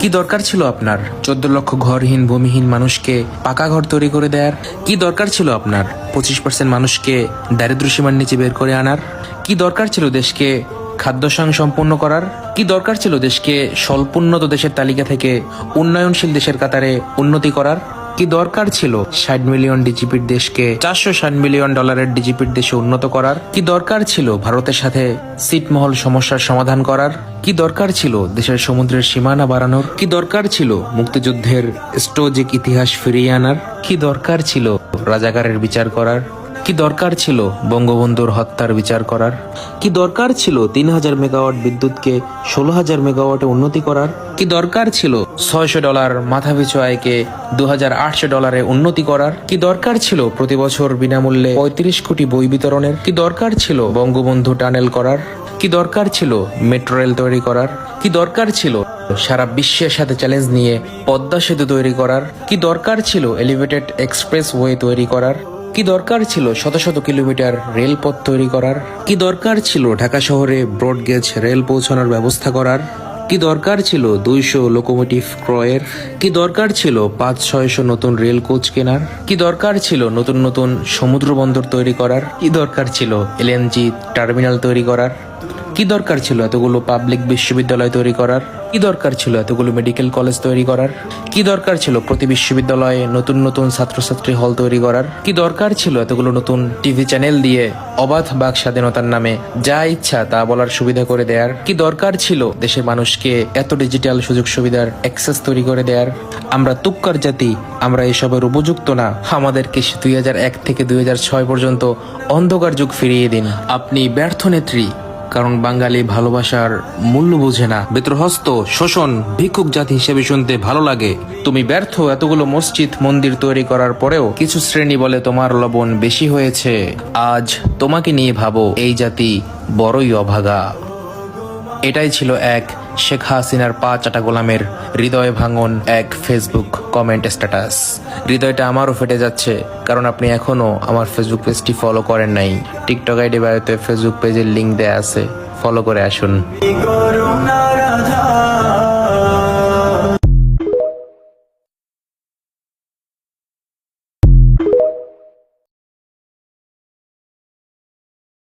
কি দরকার ছিল আপনার 14 লক্ষ ঘরহীন ভূমিহীন মানুষকে পাকা ঘর তৈরি করে দেওয়ার? কি দরকার ছিল আপনার 25% মানুষকে দারিদ্র সীমার নিচে বের করে আনার? কি দরকার ছিল দেশকে খাদ্য সম্পন্ন করার? কি দরকার ছিল দেশকে স্বল্পোন্নত দেশের তালিকা থেকে উন্নয়নশীল দেশের কাতারে উন্নতি করার? কি দরকার ছিল 60 মিলিয়ন ডিজিপির দেশকে 460 মিলিয়ন ডলারের ডিজিপির দেশে উন্নত করার? কি দরকার ছিল ভারতের সাথে ছিটমহল সমস্যার সমাধান করার? কি দরকার ছিল দেশের সমুদ্রের সীমানা বাড়ানোর? কি দরকার ছিল মুক্তিযুদ্ধের স্টোজিক ইতিহাস ফিরিয়ে আনার? কি দরকার ছিল রাজাকারের বিচার করার? কি দরকার ছিল বঙ্গবন্ধুর হত্যার বিচার করার? কি দরকার ছিল 3000 মেগাওয়াট বিদ্যুৎকে 16,000 মেগাওয়াটে উন্নতি করার? কি দরকার ছিল $600 মাথাপিছু আয়কে 2,800 ডলারে উন্নতি করার? কি দরকার ছিল প্রতি বছর বিনামূল্যে 35 কোটি বই বিতরণের? কি দরকার ছিল বঙ্গবন্ধু টানেল করার? কি দরকার ছিল মেট্রো রেল তৈরি করার? কি দরকার ছিল সারা বিশ্বের সাথে চ্যালেঞ্জ নিয়ে পদ্মা সেতু তৈরি করার? কি দরকার ছিল এলিভেটেড এক্সপ্রেস ওয়ে তৈরি করার? কি দরকার ছিল শত শত কিলোমিটার রেলপথ তৈরি করার? কি দরকার ছিল ঢাকা শহরে ব্রডগেজ রেল পৌঁছানোর ব্যবস্থা করার? কি দরকার ছিল 200 লোকোমোটিভ ক্রয়ের? কি দরকার ছিল 500-600 নতুন রেল কোচ কেনার? কি দরকার ছিল নতুন নতুন সমুদ্র বন্দর তৈরি করার? কি দরকার ছিল এলএনজি টার্মিনাল তৈরি করার? কি দরকার ছিল এতগুলো পাবলিক বিশ্ববিদ্যালয় তৈরি করার? কি দরকার ছিল এতগুলো মেডিকেল কলেজ তৈরি করার? কি দরকার ছিল প্রতি বিশ্ববিদ্যালয়ে নতুন নতুন ছাত্রছাত্রী হল তৈরি করার? কি দরকার ছিল এতগুলো নতুন টিভি চ্যানেল দিয়ে অবাধ বাক স্বাধীনতার নামে যা ইচ্ছা তা বলার সুবিধা করে দেয়ার? কি দরকার ছিল দেশের মানুষকে এত ডিজিটাল সুযোগ সুবিধার অ্যাক্সেস তৈরি করে দেয়ার? আমরা তুক্কার জাতি, আমরা এসবের উপযুক্ত না। আমাদেরকে 2001 থেকে 2006 পর্যন্ত অন্ধকার যুগ ফিরিয়ে দিন। আপনি ব্যর্থ নেত্রী, কারণ বাঙালি ভালোবাসার মূল্য বোঝে না। বেত্রহস্ত শোষণ ভিক্ষুক জাতি হিসেবে শুনতে ভালো লাগে। তুমি ব্যর্থ এতগুলো মসজিদ মন্দির তৈরি করার পরেও কিছু শ্রেণী বলে তোমার লবণ বেশি হয়েছে। আজ তোমাকে নিয়ে ভাবো, এই জাতি বড়ই অভাগা। এটাই ছিল এক শেখ হাসিনার পা চাটা গোলামের হৃদয় ভাঙন এক ফেসবুক কমেন্ট স্ট্যাটাস। হৃদয়টা আমারও ফেটে যাচ্ছে, কারণ আপনি এখনো আমার ফেসবুক পেজটি ফলো করেন নাই। টিকটক আইডি বায়োতে ফেসবুক পেজের লিংক দেয়া আছে, ফলো করে আসুন।